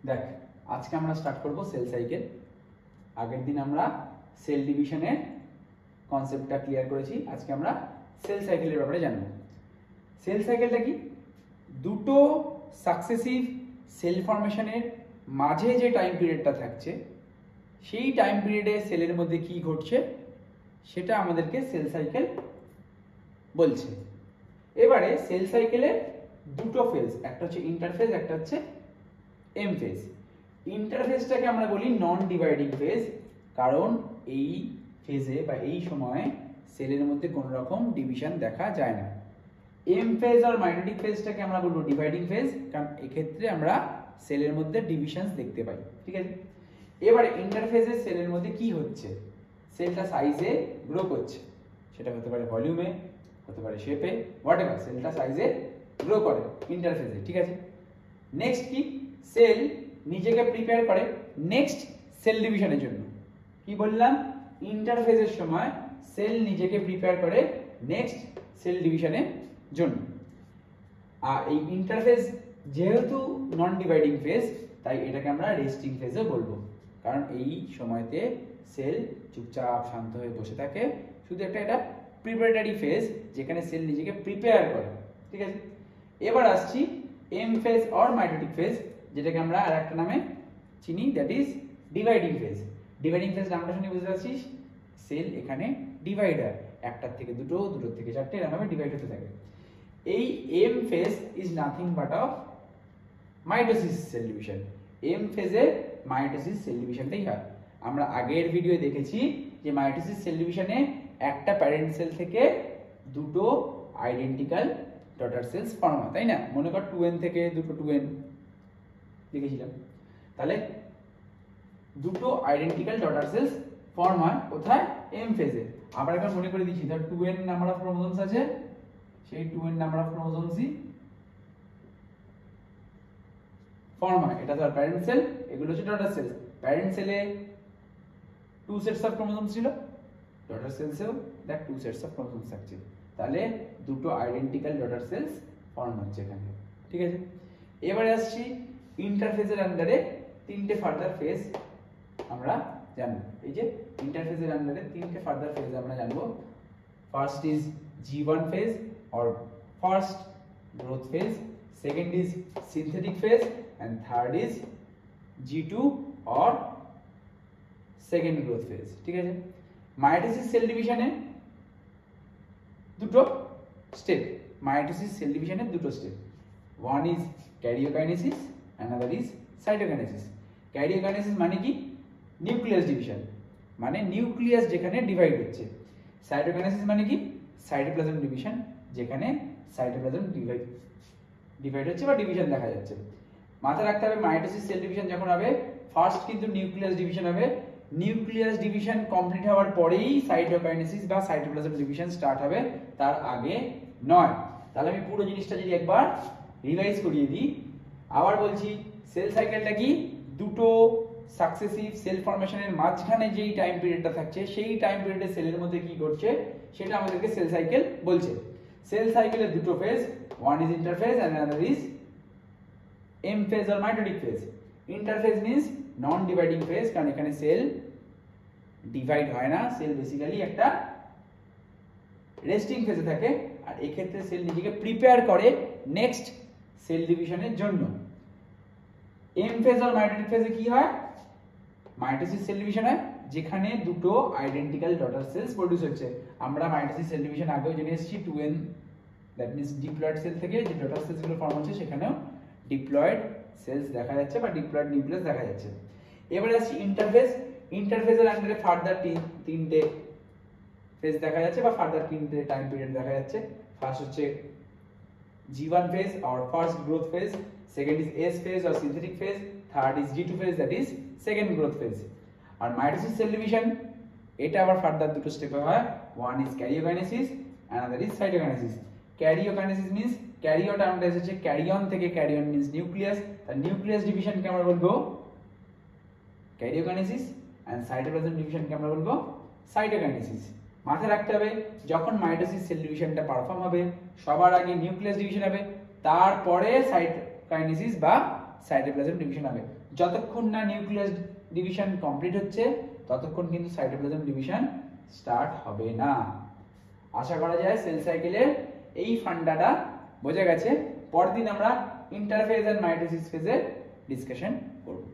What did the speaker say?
দেখ আজকে আমরা স্টার্ট করব সেল সাইকেল। আগের দিন আমরা সেল ডিভিশনের কনসেপ্টটা ক্লিয়ার করেছি, আজকে আমরা সেল সাইকেলের ব্যাপারে জানব। সেল সাইকেলটা কি? দুটো সাকসেসিভ সেল ফরমেশনের মাঝে যে টাইম পিরিয়ডটা থাকছে সেই টাইম পিরিয়ডে সেলের মধ্যে কি ঘটছে সেটা আমাদেরকে সেল সাইকেল বলছে। এবারে সেল সাইকেলের দুটো ফেজ, একটা হচ্ছে ইন্টারফেজ, একটা হচ্ছে এম ফেজ। ইন্টারফেজটাকে আমরা বলি নন ডিভাইডিং ফেজ, কারণ এই ফেজে বা এই সময়ে সেলের মধ্যে কোনো রকম ডিভিশন দেখা যায় না। এম ফেজ আর মাইটোটিক ফেজটাকে আমরা বলবো ডিভাইডিং ফেজ, কারণ এক্ষেত্রে আমরা সেলের মধ্যে ডিভিশনস দেখতে পাই। ঠিক আছে, এবারে ইন্টারফেজে সেলের মধ্যে কি হচ্ছে, সেলটা সাইজে গ্রো করছে, সেটা হতে পারে ভলিউমে, হতে পারে শেপে, হোয়াটএভার, সেলটা সাইজে গ্রো করে ইন্টারফেজে। ঠিক আছে, নেক্সট কি, সেল নিজেকে প্রিপেয়ার করে নেক্সট সেল ডিভিশনের জন্য। কি বললাম? ইন্টারফেজের সময় সেল নিজেকে প্রিপেয়ার করে নেক্সট সেল ডিভিশনের জন্য। আর এই ইন্টারফেজ যেহেতু নন ডিভাইডিং ফেজ, তাই এটাকে আমরা রেস্টিং ফেজও বলবো, কারণ এই সময়তে সেল চুপচাপ শান্ত হয়ে বসে থাকে, শুধু এটা প্রিপারেটরি ফেজ যেখানে সেল নিজেকে প্রিপেয়ার করে। ঠিক আছে, এবার আসছি M phase or mitotic phase, যেটাকে আমরা আর একটা নামে চিনি, that is dividing phase. Dividing phase নামটা শুনে বুঝতে পারছিস, সেল এখানে ডিভাইডার, একটার থেকে দুটো, দুটোর থেকে চারটে, এরকমভাবে ডিভাইড হতে থাকে। এই M phase is nothing but of mitosis cell division. M ফেজে মাইটোসিস সেল ডিভিশনটাই হয়। আমরা আগের ভিডিও দেখেছি যে মাইটোসিস সেল ডিভিশনে একটা প্যারেন্ট সেল থেকে দুটো আইডেন্টিক্যাল ডটার সেলস ফর্ম হয়, তাই না? মনে কর 2n থেকে দুটো 2n লিখেছিলাম, তাহলে দুটো আইডেন্টিক্যাল ডটার সেলস ফর্ম হয় কোথায়? এম ফেজে। আবার একবার মনে করে দিচ্ছি, ধর 2n নাম্বার অফ ক্রোমোজোমস আছে, সেই 2n নাম্বার অফ ক্রোমোজোমসই ফর্ম হয়, এটা ধর প্যারেন্ট সেল, এগুলো হচ্ছে ডটার সেলস। প্যারেন্ট সেলে 2 সেটস অফ ক্রোমোজোমস ছিল, ডটার সেলসেও দেখ 2 সেটস অফ ক্রোমোজোমস থাকছে, তাহলে দুটো আইডেন্টিক্যাল ডটার সেলস ফর্ম হচ্ছে এখানে। ঠিক আছে, এবারে আসছি ইন্টারফেজের আন্ডারে তিনটে ফার্দার ফেজ আমরা জানবো। এই যে ইন্টারফেজের আন্ডারে তিনটে ফার্দার ফেজ আমরা জানবো। First is G1 phase or first growth phase, second is synthetic phase, and third is G2 or second growth phase. ঠিক আছে, মাইটোসিস সেল ডিভিশনে দুটো স্টেপ, মাইটোসিস সেল ডিভিশনে দুটো step, one is karyokinesis, another is cytokinesis. Karyokinesis মানে কি? Nucleus division, মানে nucleus যেখানে ডিভাইড হচ্ছে। সাইটোকাইনেসিস মানে কি? সাইটোপ্লাজম ডিভিশন, যেখানে সাইটোপ্লাজম ডিভাইড হচ্ছে বা ডিভিশন দেখা যাচ্ছে। মাথায় রাখতে হবে মাইটোসিস সেল ডিভিশন যখন হবে, ফার্স্ট কিন্তু নিউক্লিয়াস ডিভিশন হবে, নিউক্লিয়াস ডিভিশন কমপ্লিট হওয়ার পরেই সাইটোকাইনেসিস বা সাইটোপ্লাজম ডিভিশন স্টার্ট হবে, তার আগে নয়। তাহলে আমি পুরো জিনিসটা যদি একবার রিভাইজ করিয়ে দিই, আবার বলছি, সেল সাইকেলটা কি? দুটো সাকসেসিভ সেল ফরমেশনের মাঝখানে যেই টাইম পিরিয়ডটা থাকছে, সেই টাইম পিরিয়ডে সেলের মধ্যে কি ঘটছে সেটা আমাদেরকে সেল সাইকেল বলছে। সেল সাইকেলের দুটো phase, one is interphase and another is M phase or mitotic phase. Interphase means non dividing phase, কারণ এখানে সেল ডিভাইড হয় না, সেল বেসিক্যালি একটা রেস্টিং ফেজে থাকে, আর এক্ষেত্রে সেল নিজেকে প্রিপেয়ার করে নেক্সট সেল ডিভিশনের জন্য। এম ফেজ আর মাইটোটিক ফেজে কি হয়? মাইটোসিস সেল ডিভিশন হয়, যেখানে দুটো আইডেন্টিক্যাল ডটার সেলস প্রডিউস হচ্ছে। আমরা মাইটোসিস সেল ডিভিশন আগেও জেনে এসেছি, 2n that means diploid sell থেকে যে ডটার সেলস গুলো ফর্ম হচ্ছে, সেখানেও ডিপ্লয়েড সেলস দেখা যাচ্ছে বা ডিপ্লয়েড নিউক্লিয়াস দেখা যাচ্ছে। এবারে আসছি ইন্টারফেজ। ইন্টারফেজের আন্ডারে ফার্দার তিনটে ফেজ দেখা যাচ্ছে বা ফার্দার তিনটে টাইম পিরিয়ড দেখা যাচ্ছে। ফার্স্ট হচ্ছে G1 phase or first growth phase, second is S phase or synthetic phase, third is G2 phase, that is second growth phase. আর মাইটোসিস সেল ডিভিশন এটা আবার ফার্দার দুটো স্টেপে হয়, one is karyokinesis, another is cytokinesis. Karyokinesis means karyo টার্মটা এসেছে karyon থেকে, karyon means nucleus, তার নিউক্লিয়াস ডিভিশনকে আমরা বলবো ক্যারিওকাইনেসিস, এন্ড সাইটোপ্লাজম ডিভিশনকে আমরা বলবো সাইটোকাইনেসিস। মাথায় রাখতে হবে, যখন মাইটোসিস সেল ডিভিশনটা পারফর্ম হবে, সবার আগে নিউক্লিয়াস ডিভিশন হবে, তারপরে সাইটোকাইনেসিস বা সাইটোপ্লাজম ডিভিশন হবে। যতক্ষণ না নিউক্লিয়াস ডিভিশন কমপ্লিট হচ্ছে ততক্ষণ কিন্তু সাইটোপ্লাজম ডিভিশন স্টার্ট হবে না। আশা করা যায় সেল সাইকেলের এই ফান্ডাটা বোঝা গেছে। পরদিন আমরা ইন্টারফেজ এন্ড মাইটোসিস ফেজের ডিসকাশন করব।